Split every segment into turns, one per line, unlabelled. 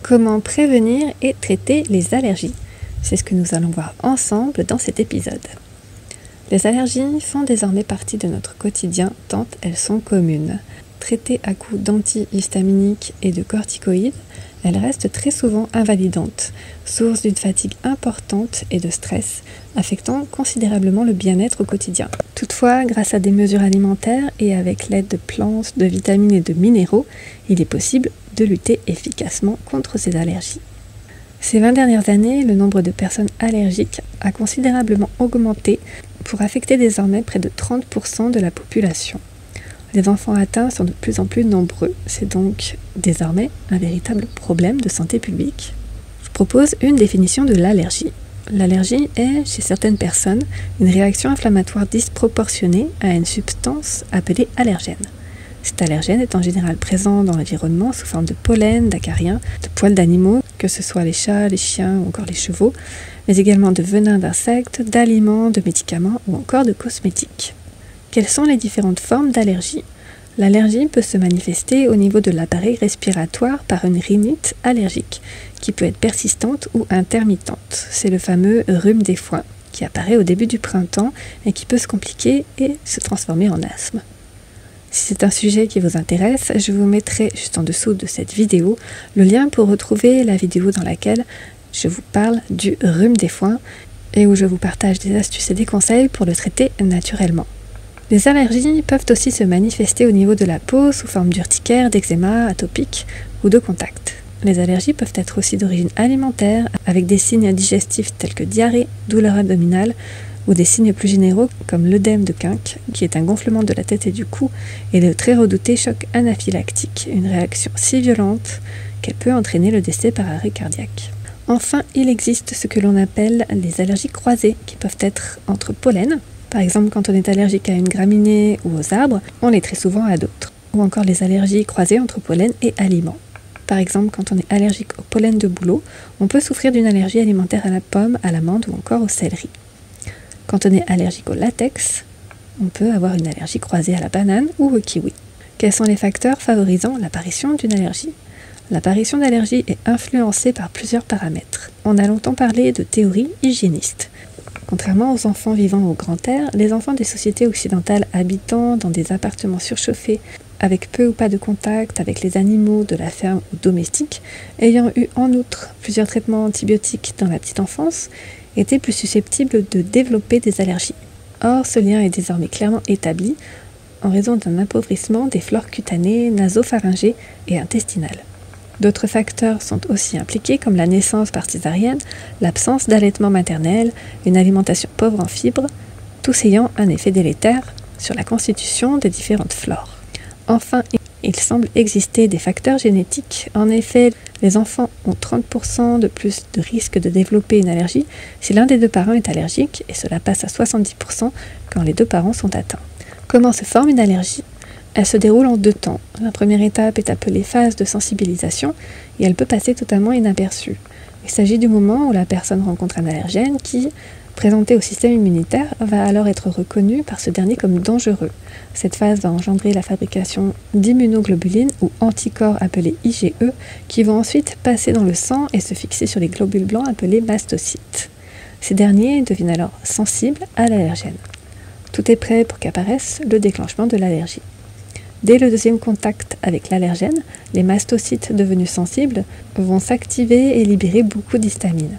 Comment prévenir et traiter les allergies? C'est ce que nous allons voir ensemble dans cet épisode. Les allergies font désormais partie de notre quotidien tant elles sont communes. Traitées à coups d'antihistaminiques et de corticoïdes, elles restent très souvent invalidantes, source d'une fatigue importante et de stress, affectant considérablement le bien-être au quotidien. Toutefois, grâce à des mesures alimentaires et avec l'aide de plantes, de vitamines et de minéraux, il est possible de lutter efficacement contre ces allergies. Ces 20 dernières années, le nombre de personnes allergiques a considérablement augmenté pour affecter désormais près de 30% de la population. Les enfants atteints sont de plus en plus nombreux, c'est donc désormais un véritable problème de santé publique. Je propose une définition de l'allergie. L'allergie est, chez certaines personnes, une réaction inflammatoire disproportionnée à une substance appelée allergène. Cet allergène est en général présent dans l'environnement sous forme de pollen, d'acariens, de poils d'animaux, que ce soit les chats, les chiens ou encore les chevaux, mais également de venin d'insectes, d'aliments, de médicaments ou encore de cosmétiques. Quelles sont les différentes formes d'allergie? L'allergie peut se manifester au niveau de l'appareil respiratoire par une rhinite allergique, qui peut être persistante ou intermittente. C'est le fameux rhume des foins, qui apparaît au début du printemps et qui peut se compliquer et se transformer en asthme. Si c'est un sujet qui vous intéresse, je vous mettrai juste en dessous de cette vidéo le lien pour retrouver la vidéo dans laquelle je vous parle du rhume des foins et où je vous partage des astuces et des conseils pour le traiter naturellement. Les allergies peuvent aussi se manifester au niveau de la peau sous forme d'urticaire, d'eczéma, atopique ou de contact. Les allergies peuvent être aussi d'origine alimentaire avec des signes digestifs tels que diarrhée, douleur abdominale ou des signes plus généraux comme l'œdème de Kundt, qui est un gonflement de la tête et du cou, et le très redouté choc anaphylactique, une réaction si violente qu'elle peut entraîner le décès par arrêt cardiaque. Enfin, il existe ce que l'on appelle les allergies croisées, qui peuvent être entre pollen. Par exemple, quand on est allergique à une graminée ou aux arbres, on l'est très souvent à d'autres. Ou encore les allergies croisées entre pollen et aliments. Par exemple, quand on est allergique au pollen de bouleau, on peut souffrir d'une allergie alimentaire à la pomme, à l'amande ou encore au céleri. Quand on est allergique au latex, on peut avoir une allergie croisée à la banane ou au kiwi. Quels sont les facteurs favorisant l'apparition d'une allergie? L'apparition d'allergies est influencée par plusieurs paramètres. On a longtemps parlé de théorie hygiéniste. Contrairement aux enfants vivant au grand air, les enfants des sociétés occidentales habitant dans des appartements surchauffés avec peu ou pas de contact avec les animaux de la ferme ou domestiques, ayant eu en outre plusieurs traitements antibiotiques dans la petite enfance, étaient plus susceptibles de développer des allergies. Or, ce lien est désormais clairement établi en raison d'un appauvrissement des flores cutanées, nasopharyngées et intestinales. D'autres facteurs sont aussi impliqués comme la naissance par césarienne, l'absence d'allaitement maternel, une alimentation pauvre en fibres, tous ayant un effet délétère sur la constitution des différentes flores. Enfin, il semble exister des facteurs génétiques. En effet, les enfants ont 30% de plus de risque de développer une allergie si l'un des deux parents est allergique et cela passe à 70% quand les deux parents sont atteints. Comment se forme une allergie? Elle se déroule en deux temps. La première étape est appelée phase de sensibilisation et elle peut passer totalement inaperçue. Il s'agit du moment où la personne rencontre un allergène qui, présenté au système immunitaire, va alors être reconnu par ce dernier comme dangereux. Cette phase va engendrer la fabrication d'immunoglobulines ou anticorps appelés IgE qui vont ensuite passer dans le sang et se fixer sur les globules blancs appelés mastocytes. Ces derniers deviennent alors sensibles à l'allergène. Tout est prêt pour qu'apparaisse le déclenchement de l'allergie. Dès le deuxième contact avec l'allergène, les mastocytes devenus sensibles vont s'activer et libérer beaucoup d'histamine.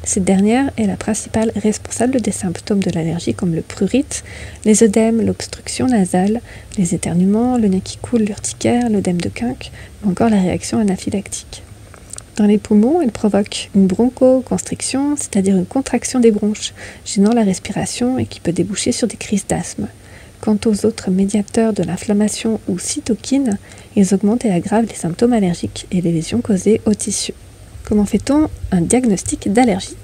Cette dernière est la principale responsable des symptômes de l'allergie comme le prurite, les œdèmes, l'obstruction nasale, les éternuements, le nez qui coule, l'urticaire, l'œdème de Kundt ou encore la réaction anaphylactique. Dans les poumons, elle provoque une bronchoconstriction, c'est-à-dire une contraction des bronches, gênant la respiration et qui peut déboucher sur des crises d'asthme. Quant aux autres médiateurs de l'inflammation ou cytokines, ils augmentent et aggravent les symptômes allergiques et les lésions causées aux tissus. Comment fait-on un diagnostic d'allergie?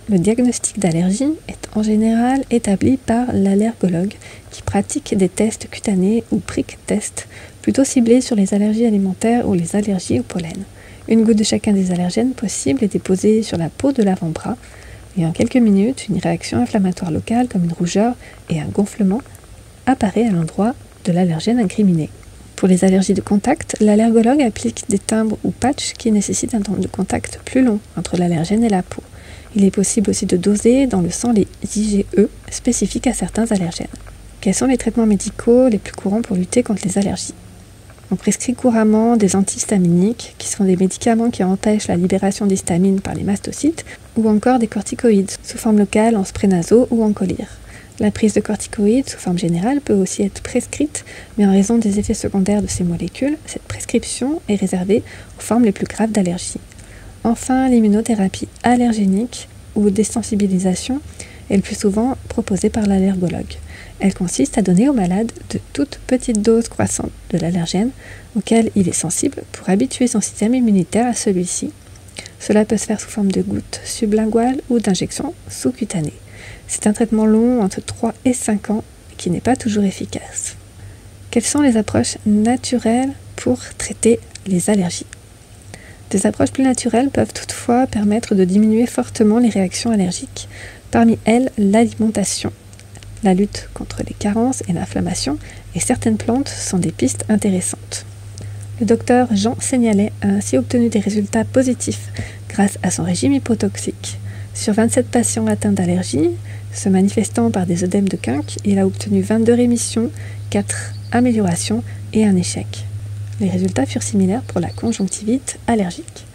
Le diagnostic d'allergie est en général établi par l'allergologue qui pratique des tests cutanés ou prick tests plutôt ciblés sur les allergies alimentaires ou les allergies au pollen. Une goutte de chacun des allergènes possibles est déposée sur la peau de l'avant-bras et en quelques minutes, une réaction inflammatoire locale comme une rougeur et un gonflement apparaît à l'endroit de l'allergène incriminé. Pour les allergies de contact, l'allergologue applique des timbres ou patchs qui nécessitent un temps de contact plus long entre l'allergène et la peau. Il est possible aussi de doser dans le sang les IgE spécifiques à certains allergènes. Quels sont les traitements médicaux les plus courants pour lutter contre les allergies? On prescrit couramment des antihistaminiques, qui sont des médicaments qui empêchent la libération d'histamine par les mastocytes, ou encore des corticoïdes, sous forme locale en spray nasaux ou en collyre. La prise de corticoïdes sous forme générale peut aussi être prescrite, mais en raison des effets secondaires de ces molécules, cette prescription est réservée aux formes les plus graves d'allergie. Enfin, l'immunothérapie allergénique ou désensibilisation est le plus souvent proposée par l'allergologue. Elle consiste à donner au malade de toutes petites doses croissantes de l'allergène auquel il est sensible pour habituer son système immunitaire à celui-ci. Cela peut se faire sous forme de gouttes sublinguales ou d'injections sous-cutanées. C'est un traitement long entre 3 et 5 ans qui n'est pas toujours efficace. Quelles sont les approches naturelles pour traiter les allergies? Des approches plus naturelles peuvent toutefois permettre de diminuer fortement les réactions allergiques. Parmi elles, l'alimentation, la lutte contre les carences et l'inflammation et certaines plantes sont des pistes intéressantes. Le docteur Jean Seignalais a ainsi obtenu des résultats positifs grâce à son régime hypotoxique. Sur 27 patients atteints d'allergie, se manifestant par des œdèmes de quinque, il a obtenu 22 rémissions, 4 améliorations et un échec. Les résultats furent similaires pour la conjonctivite allergique.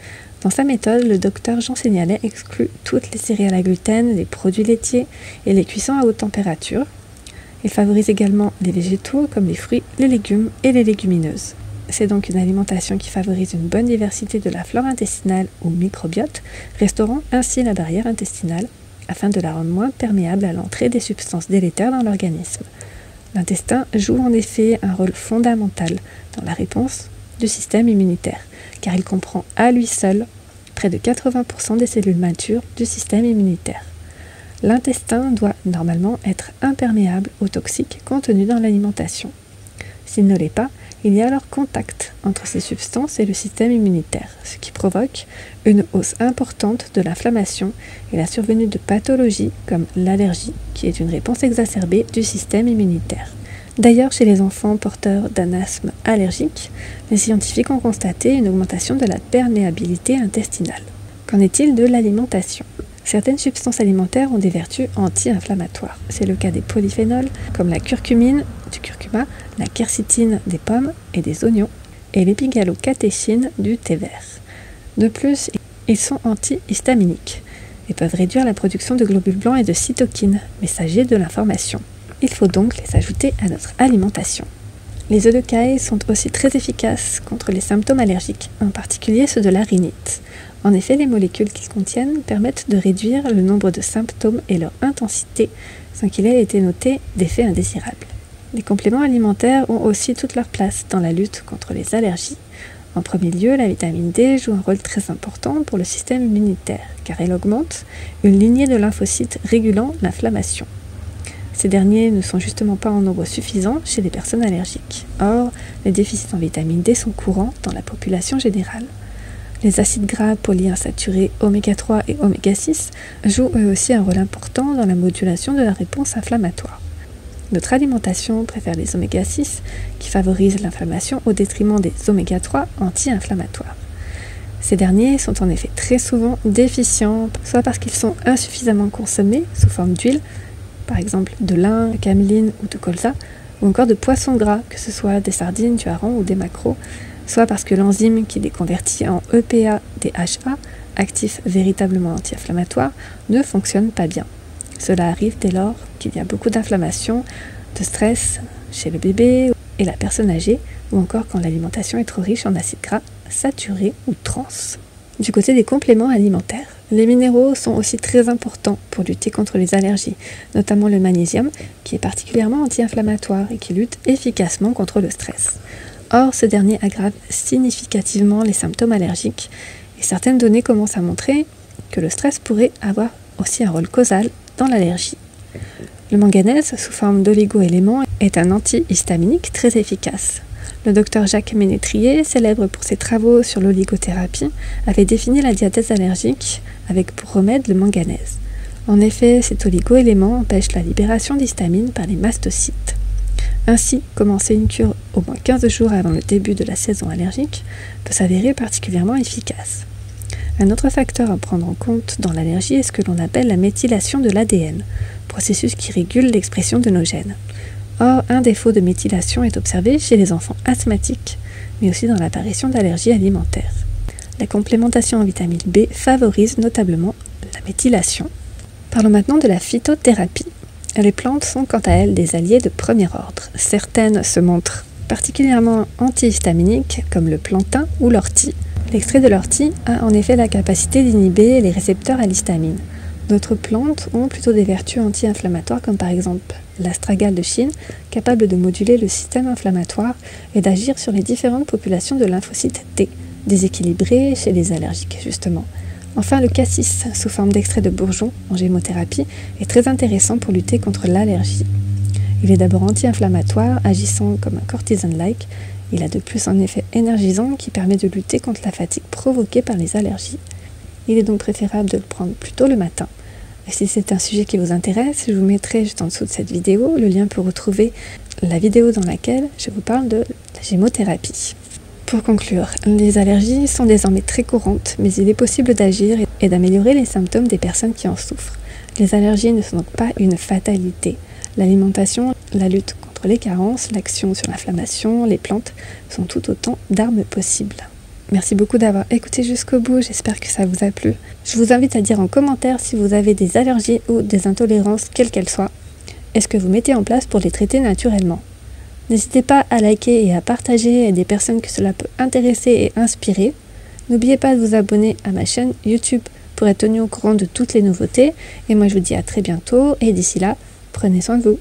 Dans sa méthode, le docteur Jean Seignalais exclut toutes les céréales à gluten, les produits laitiers et les cuissons à haute température. Il favorise également les végétaux comme les fruits, les légumes et les légumineuses. C'est donc une alimentation qui favorise une bonne diversité de la flore intestinale ou microbiote, restaurant ainsi la barrière intestinale afin de la rendre moins perméable à l'entrée des substances délétères dans l'organisme. L'intestin joue en effet un rôle fondamental dans la réponse du système immunitaire, car il comprend à lui seul près de 80% des cellules matures du système immunitaire. L'intestin doit normalement être imperméable aux toxiques contenus dans l'alimentation. S'il ne l'est pas, il y a alors contact entre ces substances et le système immunitaire, ce qui provoque une hausse importante de l'inflammation et la survenue de pathologies comme l'allergie, qui est une réponse exacerbée du système immunitaire. D'ailleurs, chez les enfants porteurs d'un asthme allergique, les scientifiques ont constaté une augmentation de la perméabilité intestinale. Qu'en est-il de l'alimentation ? Certaines substances alimentaires ont des vertus anti-inflammatoires. C'est le cas des polyphénols, comme la curcumine, du curcuma, la quercétine des pommes et des oignons, et l'épigalocatéchine du thé vert. De plus, ils sont antihistaminiques et peuvent réduire la production de globules blancs et de cytokines, messagers de l'inflammation. Il faut donc les ajouter à notre alimentation. Les œufs de caille sont aussi très efficaces contre les symptômes allergiques, en particulier ceux de la rhinite. En effet, les molécules qu'ils contiennent permettent de réduire le nombre de symptômes et leur intensité sans qu'il ait été noté d'effets indésirables. Les compléments alimentaires ont aussi toute leur place dans la lutte contre les allergies. En premier lieu, la vitamine D joue un rôle très important pour le système immunitaire, car elle augmente une lignée de lymphocytes régulant l'inflammation. Ces derniers ne sont justement pas en nombre suffisant chez les personnes allergiques. Or, les déficits en vitamine D sont courants dans la population générale. Les acides gras polyinsaturés oméga 3 et oméga 6 jouent eux aussi un rôle important dans la modulation de la réponse inflammatoire. Notre alimentation préfère les oméga 6 qui favorisent l'inflammation au détriment des oméga 3 anti-inflammatoires. Ces derniers sont en effet très souvent déficients, soit parce qu'ils sont insuffisamment consommés sous forme d'huile, par exemple de lin, de caméline ou de colza, ou encore de poissons gras, que ce soit des sardines, du hareng ou des maquereaux, soit parce que l'enzyme qui les convertit en EPA-DHA, actif véritablement anti-inflammatoire, ne fonctionne pas bien. Cela arrive dès lors qu'il y a beaucoup d'inflammation, de stress chez le bébé et la personne âgée, ou encore quand l'alimentation est trop riche en acides gras saturés ou trans. Du côté des compléments alimentaires, les minéraux sont aussi très importants pour lutter contre les allergies, notamment le magnésium, qui est particulièrement anti-inflammatoire et qui lutte efficacement contre le stress. Or, ce dernier aggrave significativement les symptômes allergiques, et certaines données commencent à montrer que le stress pourrait avoir aussi un rôle causal dans l'allergie. Le manganèse, sous forme d'oligo-éléments, est un antihistaminique très efficace. Le docteur Jacques Ménétrier, célèbre pour ses travaux sur l'oligothérapie, avait défini la diathèse allergique avec pour remède le manganèse. En effet, cet oligo-élément empêche la libération d'histamine par les mastocytes. Ainsi, commencer une cure au moins 15 jours avant le début de la saison allergique peut s'avérer particulièrement efficace. Un autre facteur à prendre en compte dans l'allergie est ce que l'on appelle la méthylation de l'ADN, processus qui régule l'expression de nos gènes. Or, un défaut de méthylation est observé chez les enfants asthmatiques, mais aussi dans l'apparition d'allergies alimentaires. La complémentation en vitamine B favorise notablement la méthylation. Parlons maintenant de la phytothérapie. Les plantes sont quant à elles des alliés de premier ordre. Certaines se montrent particulièrement antihistaminiques, comme le plantain ou l'ortie. L'extrait de l'ortie a en effet la capacité d'inhiber les récepteurs à l'histamine. D'autres plantes ont plutôt des vertus anti-inflammatoires, comme par exemple l'astragale de Chine, capable de moduler le système inflammatoire et d'agir sur les différentes populations de lymphocytes T, déséquilibrées chez les allergiques justement. Enfin, le cassis, sous forme d'extrait de bourgeon en gémothérapie, est très intéressant pour lutter contre l'allergie. Il est d'abord anti-inflammatoire, agissant comme un cortisone-like. Il a de plus un effet énergisant qui permet de lutter contre la fatigue provoquée par les allergies. Il est donc préférable de le prendre plutôt le matin. Et si c'est un sujet qui vous intéresse, je vous mettrai juste en dessous de cette vidéo le lien pour retrouver la vidéo dans laquelle je vous parle de la gémothérapie. Pour conclure, les allergies sont désormais très courantes, mais il est possible d'agir et d'améliorer les symptômes des personnes qui en souffrent. Les allergies ne sont donc pas une fatalité. L'alimentation, la lutte contre les carences, l'action sur l'inflammation, les plantes sont tout autant d'armes possibles. Merci beaucoup d'avoir écouté jusqu'au bout, j'espère que ça vous a plu. Je vous invite à dire en commentaire si vous avez des allergies ou des intolérances, quelles qu'elles soient. Est-ce que vous mettez en place pour les traiter naturellement ? N'hésitez pas à liker et à partager à des personnes que cela peut intéresser et inspirer. N'oubliez pas de vous abonner à ma chaîne YouTube pour être tenu au courant de toutes les nouveautés. Et moi je vous dis à très bientôt et d'ici là, prenez soin de vous.